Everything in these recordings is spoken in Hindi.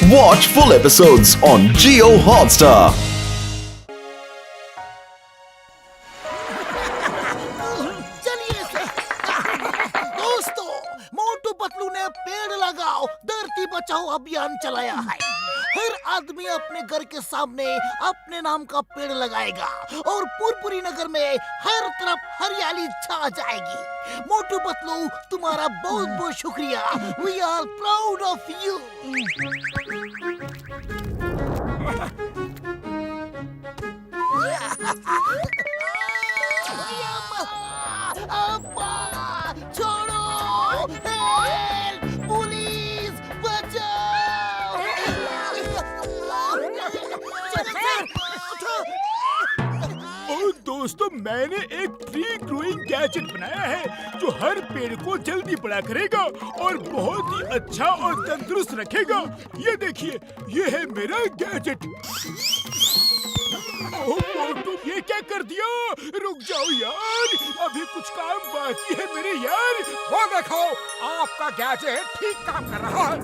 Watch full episodes on Jio Hotstar. दोस्तों, मोटू पतलू ने पेड़ लगाओ धरती बचाओ अभियान चलाया है। हर आदमी अपने घर के सामने अपने नाम का पेड़ लगाएगा और पुरपुरी नगर में हर तरफ हरियाली छा जाएगी। मोटू पतलू, तुम्हारा बहुत बहुत शुक्रिया। We are proud of you. छोड़ो, हेल्प, पुलिस, बचाओ। और दोस्तों, मैंने एक ट्री ग्रोइंग गैजेट बनाया है जो हर पेड़ को जल्दी बड़ा करेगा और बहुत ही अच्छा और तंदुरुस्त रखेगा। ये देखिए, ये है मेरा गैजेट। ओह मोटू, ये क्या कर दिया? रुक जाओ यार, अभी कुछ काम बाकी है मेरे यार। वो देखो, आपका गैजेट ठीक काम कर रहा है।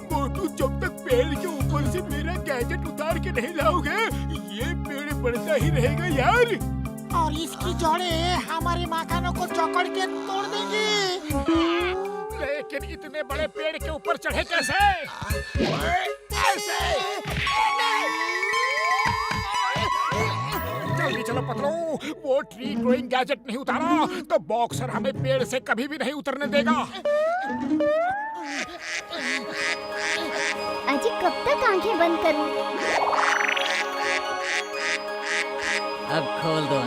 मोटू, जब तक पेड़ के ऊपर से मेरा गैजेट उतार के नहीं लाओगे, ये पेड़ बढ़ता ही रहेगा यार। और इसकी जड़ें हमारे मकानों को जकड़ के तोड़ देंगी। लेकिन इतने बड़े पेड़ के ऊपर चढ़े कैसे? ऐसे। जल्दी चलो पतलू, वो ट्री ग्रोइंग गैजेट नहीं उतारा तो बॉक्सर हमें पेड़ से कभी भी नहीं उतरने देगा। अजी, कब तक आंखें बंद करूं? अब खोल दो।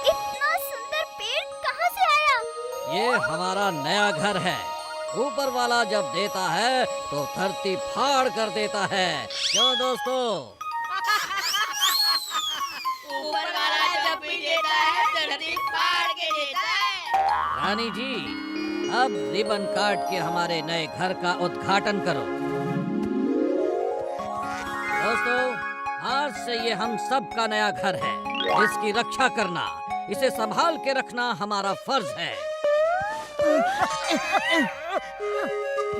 इतना सुंदर पेड़ कहाँ से आया? ये हमारा नया घर है। ऊपर वाला जब देता है तो धरती फाड़ कर देता है। क्यों दोस्तों? ऊपर वाला जब भी देता है धरती फाड़ के देता है। रानी जी, अब रिबन काट के हमारे नए घर का उद्घाटन करो। दोस्तों, आज से ये हम सब का नया घर है। इसकी रक्षा करना, इसे संभाल के रखना हमारा फर्ज है।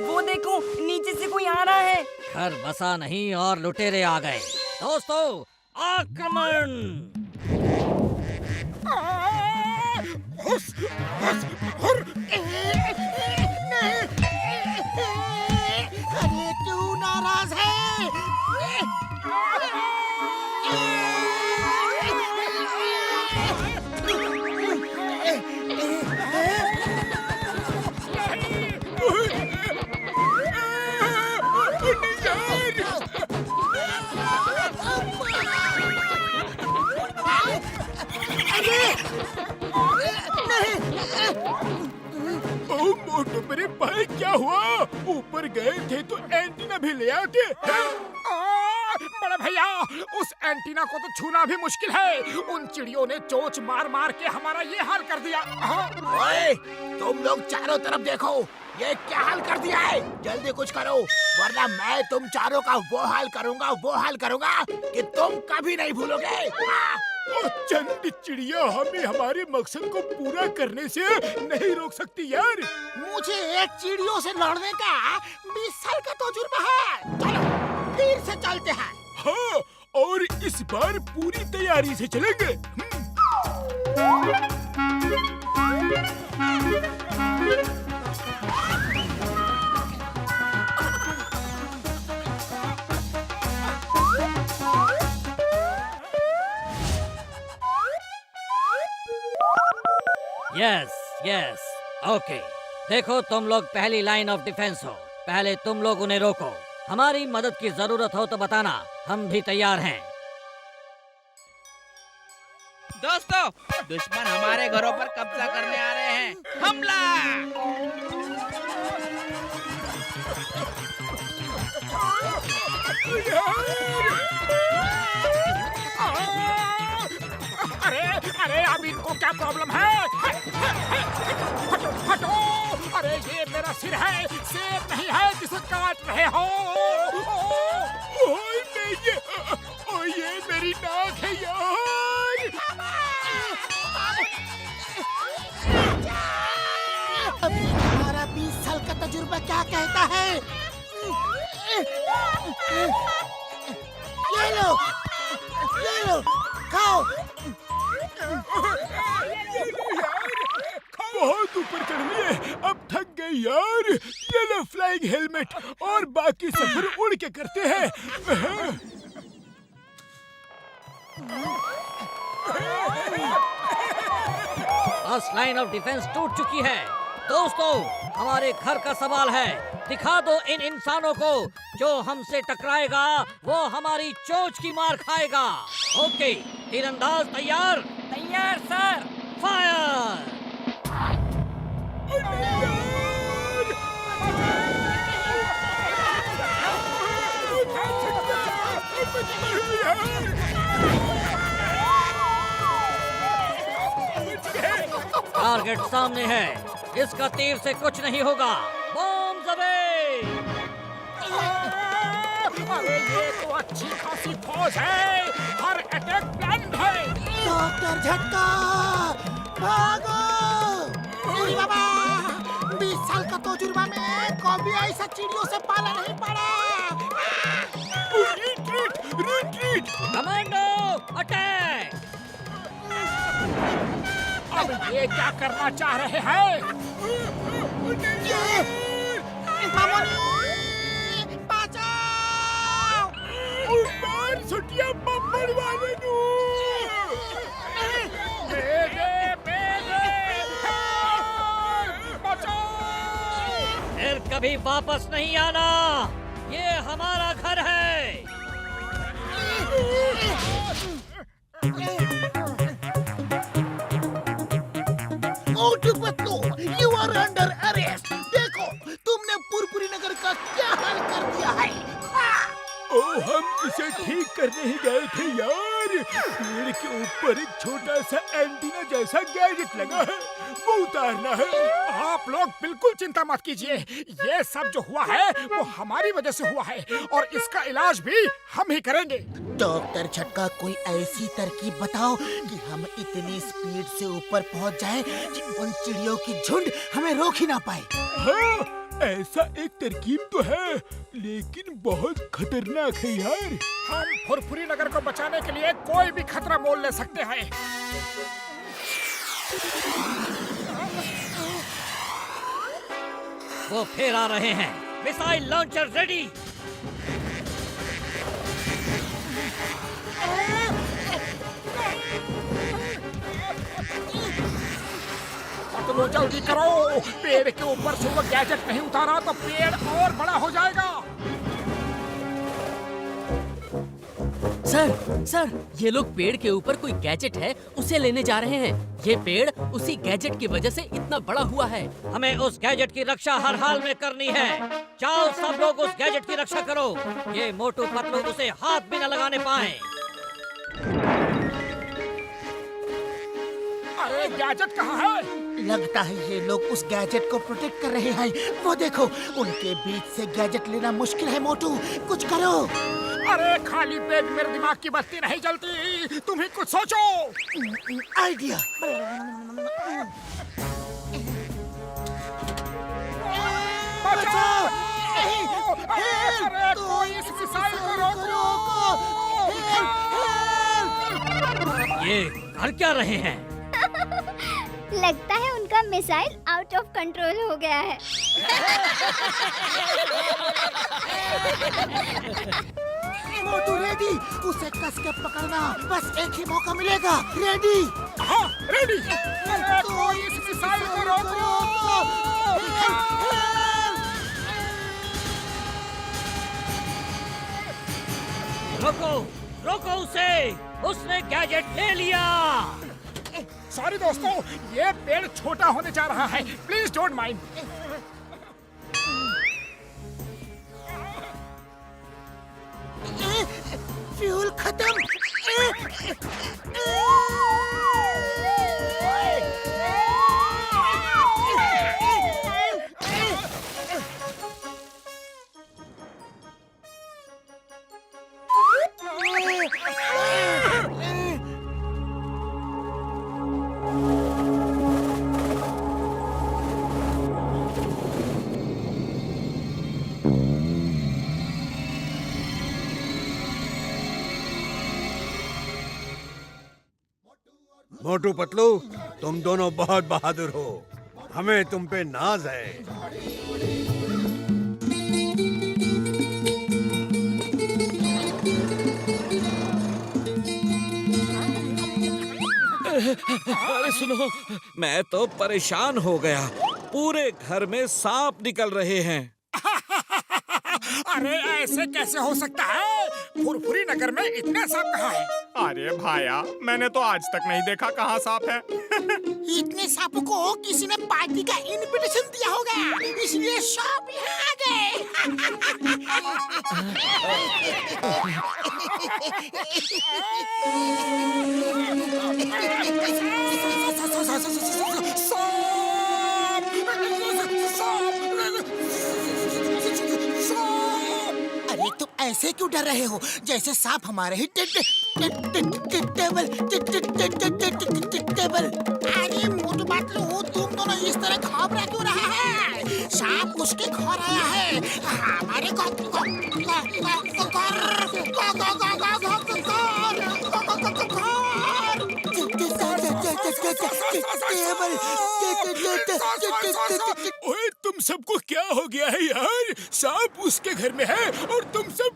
वो देखो, नीचे से कोई आ रहा है। घर बसा नहीं और लुटेरे आ गए। दोस्तों, आक्रमण! अरे तू नाराज है? ओह मोटू, मेरे भाई क्या हुआ? ऊपर गए थे तो एंटीना भी ले आते। बड़े भैया, उस एंटीना को तो छूना भी मुश्किल है। उन चिड़ियों ने चोंच मार मार के हमारा ये हाल कर दिया। ओए, तुम लोग चारों तरफ देखो, ये क्या हाल कर दिया है। जल्दी कुछ करो, वरना मैं तुम चारों का वो हाल करूंगा कि तुम कभी नहीं भूलोगे। और चंद चिड़िया हमें हमारे मकसद को पूरा करने से नहीं रोक सकती यार। मुझे एक चिड़ियों से लड़ने का 20 साल का तजुर्बा है। चलो, फिर से चलते हैं। हाँ, और इस बार पूरी तैयारी से चलेंगे। Yes yes, okay. देखो, तुम लोग पहली लाइन ऑफ डिफेंस हो। पहले तुम लोग उन्हें रोको। हमारी मदद की जरूरत हो तो बताना, हम भी तैयार हैं। दोस्तों, दुश्मन हमारे घरों पर कब्जा करने आ रहे हैं। हमला! क्या प्रॉब्लम है? हटो हटो! अरे ये मेरा सिर है, सेब नहीं है जिसे काट रहे हो। ओए ये मेरी नाक है यार। हमारा 20 साल का तजुर्बा क्या कहता है? ले लो, खाओ। बहुत ऊपर चढ़ लिए, अब थक गए यार। ये लो फ्लाइंग हेलमेट और बाकी सफर उड़ के करते हैं। फर्स्ट लाइन ऑफ डिफेंस टूट चुकी है। दोस्तों, हमारे घर का सवाल है, दिखा दो इन इंसानों को, जो हमसे टकराएगा वो हमारी चोंच की मार खाएगा। ओके, तीरंदाज तैयार? तैयार सर। फायर! टारगेट सामने है, इसका तीर से कुछ नहीं होगा। Bomb away! अरे ये तो अच्छी खासी फौज है, हर अटैक प्लान है। डॉक्टर झटका, भागो! अरे बाबा, 20 साल का तजुर्बा में कभी ऐसा चिड़ियों से पाला नहीं पड़ा। रिट्रीट! Commando attack! अब ये क्या करना चाह रहे हैं? बचाओ! मार सुटिया बम्बर वाले नू! बचाओ! फिर कभी वापस नहीं आना, ये हमारा घर है। Motu Patlu, you are under arrest. देखो, तुमने पुरपुरी नगर का क्या हाल कर दिया है। ओ, हम इसे ठीक करने ही गए थे यार। पेड़ के ऊपर एक छोटा सा एंटीना जैसा गैजेट लगा है, वो उतारना है। आप लोग बिल्कुल चिंता मत कीजिए, ये सब जो हुआ है वो हमारी वजह से हुआ है और इसका इलाज भी हम ही करेंगे। डॉक्टर झटका, कोई ऐसी तरकीब बताओ कि हम इतनी स्पीड से ऊपर पहुंच जाएं कि उन चिड़ियों की झुंड हमें रोक ही ना पाए। हाँ, ऐसा एक तरकीब तो है, लेकिन बहुत खतरनाक है यार। हम फुरफुरी नगर को बचाने के लिए कोई भी खतरा मोल ले सकते हैं। वो फिर आ रहे हैं। Missile launcher ready. चलो जल्दी करो, पेड़ के ऊपर से वो गैजेट नहीं उतारा तो पेड़ और बड़ा हो जाएगा। सर, ये लोग पेड़ के ऊपर कोई गैजेट है उसे लेने जा रहे हैं। ये पेड़ उसी गैजेट की वजह से इतना बड़ा हुआ है। हमें उस गैजेट की रक्षा हर हाल में करनी है। जाओ सब लोग उस गैजेट की रक्षा करो, ये मोटू पतलू उसे हाथ भी न लगाने पाए। अरे गैजेट कहाँ है? लगता है ये लोग उस गैजेट को प्रोटेक्ट कर रहे हैं। वो देखो, उनके बीच से गैजेट लेना मुश्किल है। मोटू, कुछ करो। अरे खाली पेट मेरे दिमाग की बत्ती नहीं जलती, तुम ही कुछ सोचो। आइडिया। बचाओ! हेल्प! अरे कोई इस मिसाइल को रोको! ये कर क्या रहे हैं? लगता है उनका मिसाइल आउट ऑफ कंट्रोल हो गया है। मोटू रेडी, उसे कस के पकड़ना, बस एक ही मौका मिलेगा। रेडी? हाँ, रेडी। अरे कोई इस मिसाइल को रोको! रोको, रोको उसे, उसने गैजेट ले लिया। सॉरी दोस्तों, ये पेड़ छोटा होने जा रहा है, प्लीज डोंट माइंड। फ्यूल खत्म। मोटू पतलू, तुम दोनों बहुत बहादुर हो, हमें तुम पे नाज है। अरे सुनो, मैं तो परेशान हो गया। पूरे घर में सांप निकल रहे हैं। अरे ऐसे कैसे हो सकता है? फुरफुरी नगर में इतने सांप कहाँ हैं? अरे भाया, मैंने तो आज तक नहीं देखा कहाँ सांप है। इतने सांपों को किसी ने पार्टी का इनविटेशन दिया होगा, इसलिए सांप यहाँ आ गए। अरे तुम ऐसे क्यों डर रहे हो, जैसे सांप हमारे ही टेबल। अरे मोटू पतलू, तुम दोनों इस तरह घबरा क्यों रहे हैं? सांप उसके घर आया है, हमारे ओए, तुम सबको क्या हो गया है यार? सांप उसके घर में है और तुम सब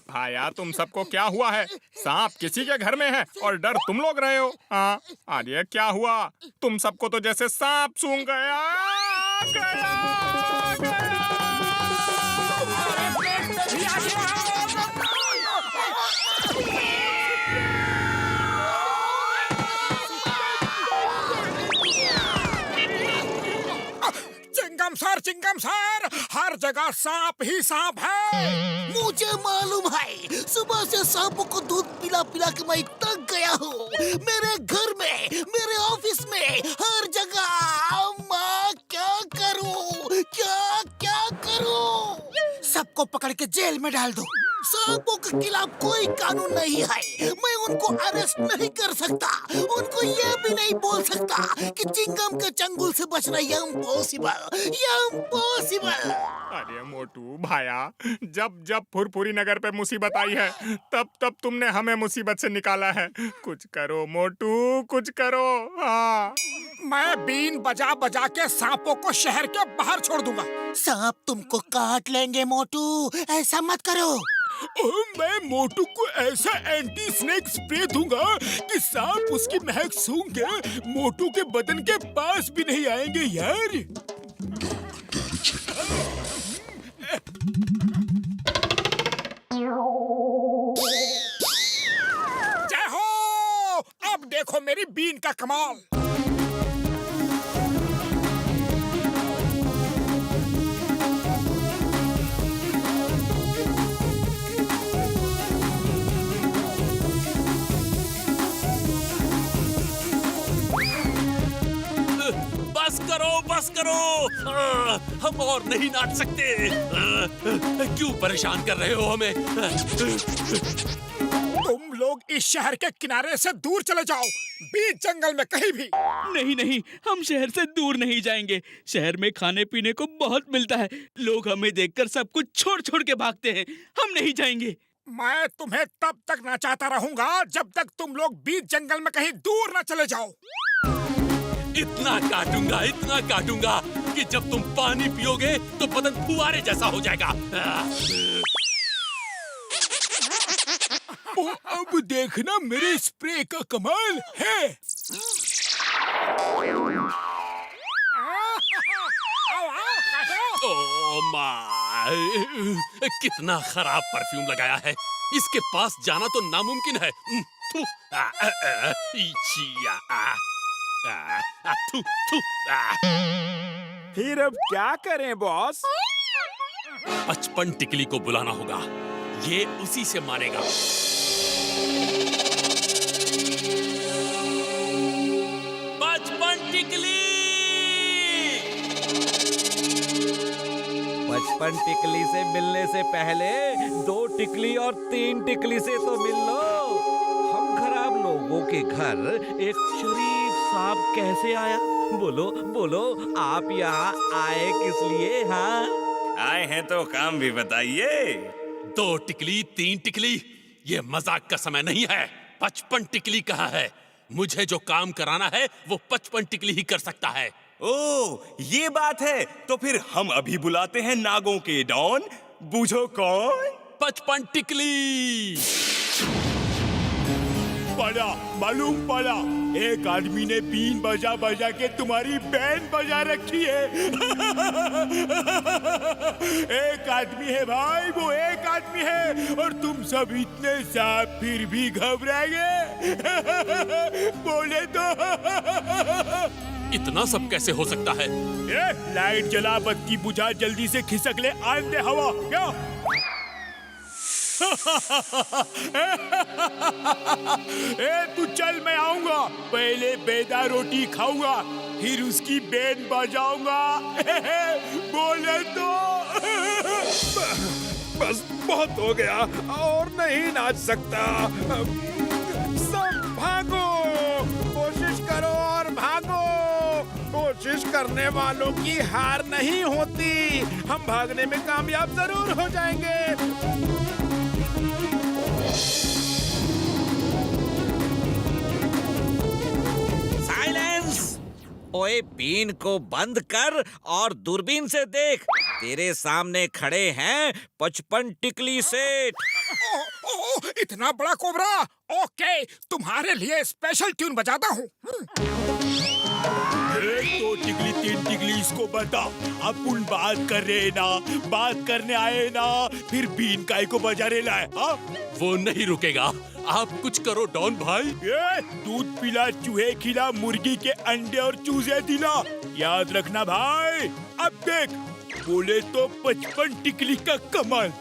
भाया, तुम सबको क्या हुआ है? सांप किसी के घर में है और डर तुम लोग रहे हो। हाँ, अरे क्या हुआ? तुम सबको तो जैसे सांप सूंघ गया। चिंगम सर, हर जगह सांप ही सांप है। मुझे मालूम है, सुबह से सांपों को दूध पिला पिला के मैं तक गया हूँ। मेरे घर में, मेरे ऑफिस में, हर जगह। मैं क्या करूँ, क्या करूँ? सबको पकड़ के जेल में डाल दो। सांपों के खिलाफ कोई कानून नहीं है, मैं उनको अरेस्ट नहीं कर सकता। उनको ये भी नहीं बोल सकता कि चिंगम के चंगुल से बचना इम्पॉसिबल। अरे मोटू भाया, जब फुरफुरी नगर पे मुसीबत आई है, तब तुमने हमें मुसीबत से निकाला है। कुछ करो मोटू, कुछ करो। हाँ, मैं बीन बजा बजा के सांपों को शहर के बाहर छोड़ दूंगा। सांप तुमको काट लेंगे मोटू, ऐसा मत करो। मैं मोटू को ऐसा एंटी स्नेक स्प्रे दूंगा कि सांप उसकी महक सूंघ के मोटू के बदन के पास भी नहीं आएंगे यार। जय हो! अब देखो मेरी बीन का कमाल। बस करो, हम और नहीं नाच सकते। क्यों परेशान कर रहे हो हमें? तुम लोग इस शहर के किनारे से दूर चले जाओ, बीच जंगल में कहीं भी। नहीं, हम शहर से दूर नहीं जाएंगे। शहर में खाने पीने को बहुत मिलता है। लोग हमें देखकर सब कुछ छोड़ छोड़ के भागते हैं। हम नहीं जाएंगे। मैं तुम्हें तब तक नचाता रहूंगा जब तक तुम लोग बीच जंगल में कहीं दूर न चले जाओ। इतना काटूंगा कि जब तुम पानी पियोगे तो बदन फुवारे जैसा हो जाएगा। अब देखना मेरे स्प्रे का कमाल है। ओह माय, कितना खराब परफ्यूम लगाया है। इसके पास जाना तो नामुमकिन है। फिर अब क्या करें बॉस? 55 टिकली को बुलाना होगा, ये उसी से मारेगा। 55 टिकली। 55 टिकली से मिलने से पहले 2 टिकली और 3 टिकली से तो मिल लो। हम खराब लोगों के घर एक शरीफ सांप कैसे आया? बोलो बोलो, आप यहाँ आए किस लिए? हाँ, आए हैं तो काम भी बताइए। 2 टिकली 3 टिकली, ये मजाक का समय नहीं है। 55 टिकली कहा है। मुझे जो काम कराना है वो 55 टिकली ही कर सकता है। ओ, ये बात है। तो फिर हम अभी बुलाते हैं नागों के डॉन। बूझो कौन? 55 टिकली। पड़ा, मालूम पड़ा, एक आदमी ने बीन बजा बजा के तुम्हारी बैंड बजा रखी है। एक आदमी है भाई, वो एक आदमी है, और तुम सब इतने सांप फिर भी घबराएंगे। बोले तो इतना सब कैसे हो सकता है? लाइट जला, बत्ती बुझा, जल्दी से खिसक ले, आन दे हवा। क्या? तू चल, मैं आऊंगा। पहले बेदा रोटी खाऊंगा, फिर उसकी बैंड बजाऊंगा। बोले तो बस बहुत हो गया, और नहीं नाच सकता। सब भागो, कोशिश करो और भागो। कोशिश करने वालों की हार नहीं होती। हम भागने में कामयाब जरूर हो जाएंगे। साइलेंस! ओए, बीन को बंद कर और दूरबीन से देख। तेरे सामने खड़े हैं 55 टिकली सेठ। इतना बड़ा कोबरा? ओके, तुम्हारे लिए स्पेशल ट्यून बजाता हूँ। 1 2 टिकली 3 टिकली, इसको बता। अपन बात कर रहे ना, बात करने आए ना, फिर बीन काय को बजा रहे लाए? वो नहीं रुकेगा। आप कुछ करो डॉन भाई। दूध पिला, चूहे खिला, मुर्गी के अंडे और चूजे दिला। याद रखना भाई। अब देख, बोले तो 55 टिकली का कमाल।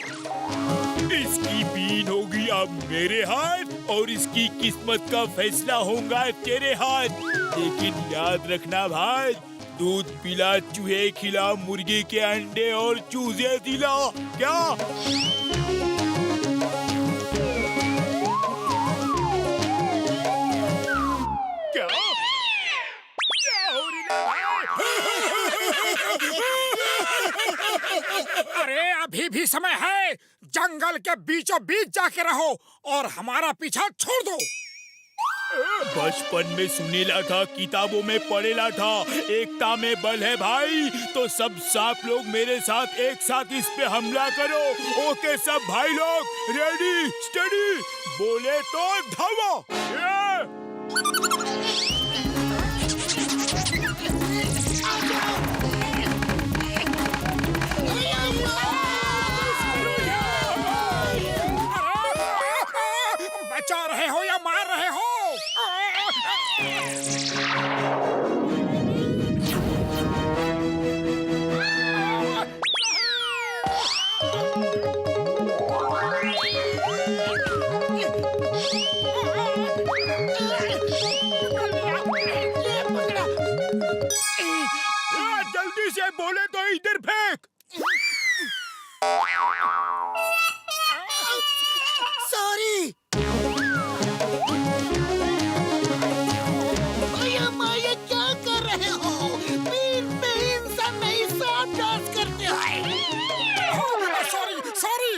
इसकी बीन होगी अब मेरे हाथ, और इसकी किस्मत का फैसला होगा तेरे हाथ। लेकिन याद रखना भाई, दूध पिला, चूहे खिला, मुर्गी के अंडे और चूजे दिला। क्या? क्या? क्या हो रही है? अरे अभी भी समय है। जंगल के बीचों बीच जाके रहो और हमारा पीछा छोड़ दो। बचपन में सुनेला था, किताबों में पढ़ेला था, एकता में बल है भाई। तो सब सांप लोग मेरे साथ एक साथ इस पे हमला करो। ओके सब भाई लोग, रेडी स्टडी, बोले तो धावा। बचा रहे हो या मार रहे हो? जल्दी से बोले तो इधर फेंक। सॉरी। माया क्या कर रहे हो? बीन पे इंसान नहीं, सांप डांस करते हैं। Sorry sorry.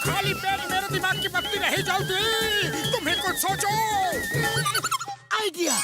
खाली पेट मेरे दिमाग की बत्ती नहीं जलती। तुम्हें कुछ सोचो। आइडिया।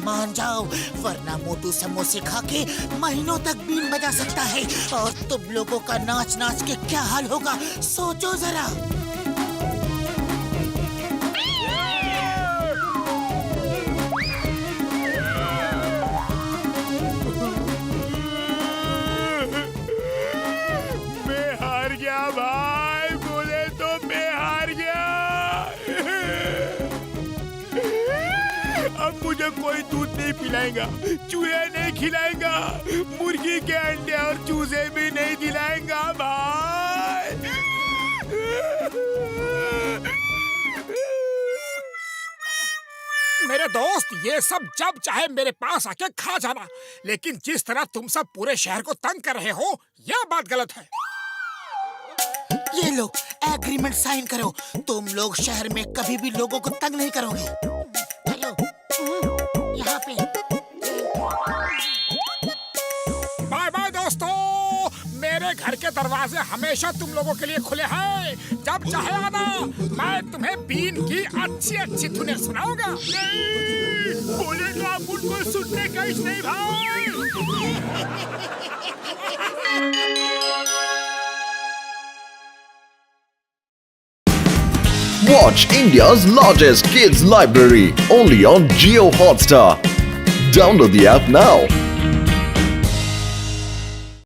मान जाओ, वरना मोटू समोसे खा के महीनों तक बीन बजा सकता है। और तुम लोगों का नाच नाच के क्या हाल होगा, सोचो जरा। मैं हार गया भाई, बोले तो मैं हार गया। अब मुझे कोई दूध नहीं पिलाएगा, चूहे नहीं खिलाएगा, मुर्गी के अंडे और चूजे भी नहीं दिलाएगा भाई। मेरे दोस्त, ये सब जब चाहे मेरे पास आके खा जाना, लेकिन जिस तरह तुम सब पूरे शहर को तंग कर रहे हो, यह बात गलत है। ये लो, एग्रीमेंट साइन करो। तुम लोग शहर में कभी भी लोगों को तंग नहीं करोगे। चलो, यहाँ पे। बाय बाय दोस्तों, मेरे घर के दरवाजे हमेशा तुम लोगों के लिए खुले हैं। जब चाहे आना, मैं तुम्हें बीन की अच्छी अच्छी धुनें सुनाऊंगा। नहीं, बोलेगा उनको सुनने का इश नहीं भाई। Watch India's largest kids library only on Jio Hotstar. Download the app now.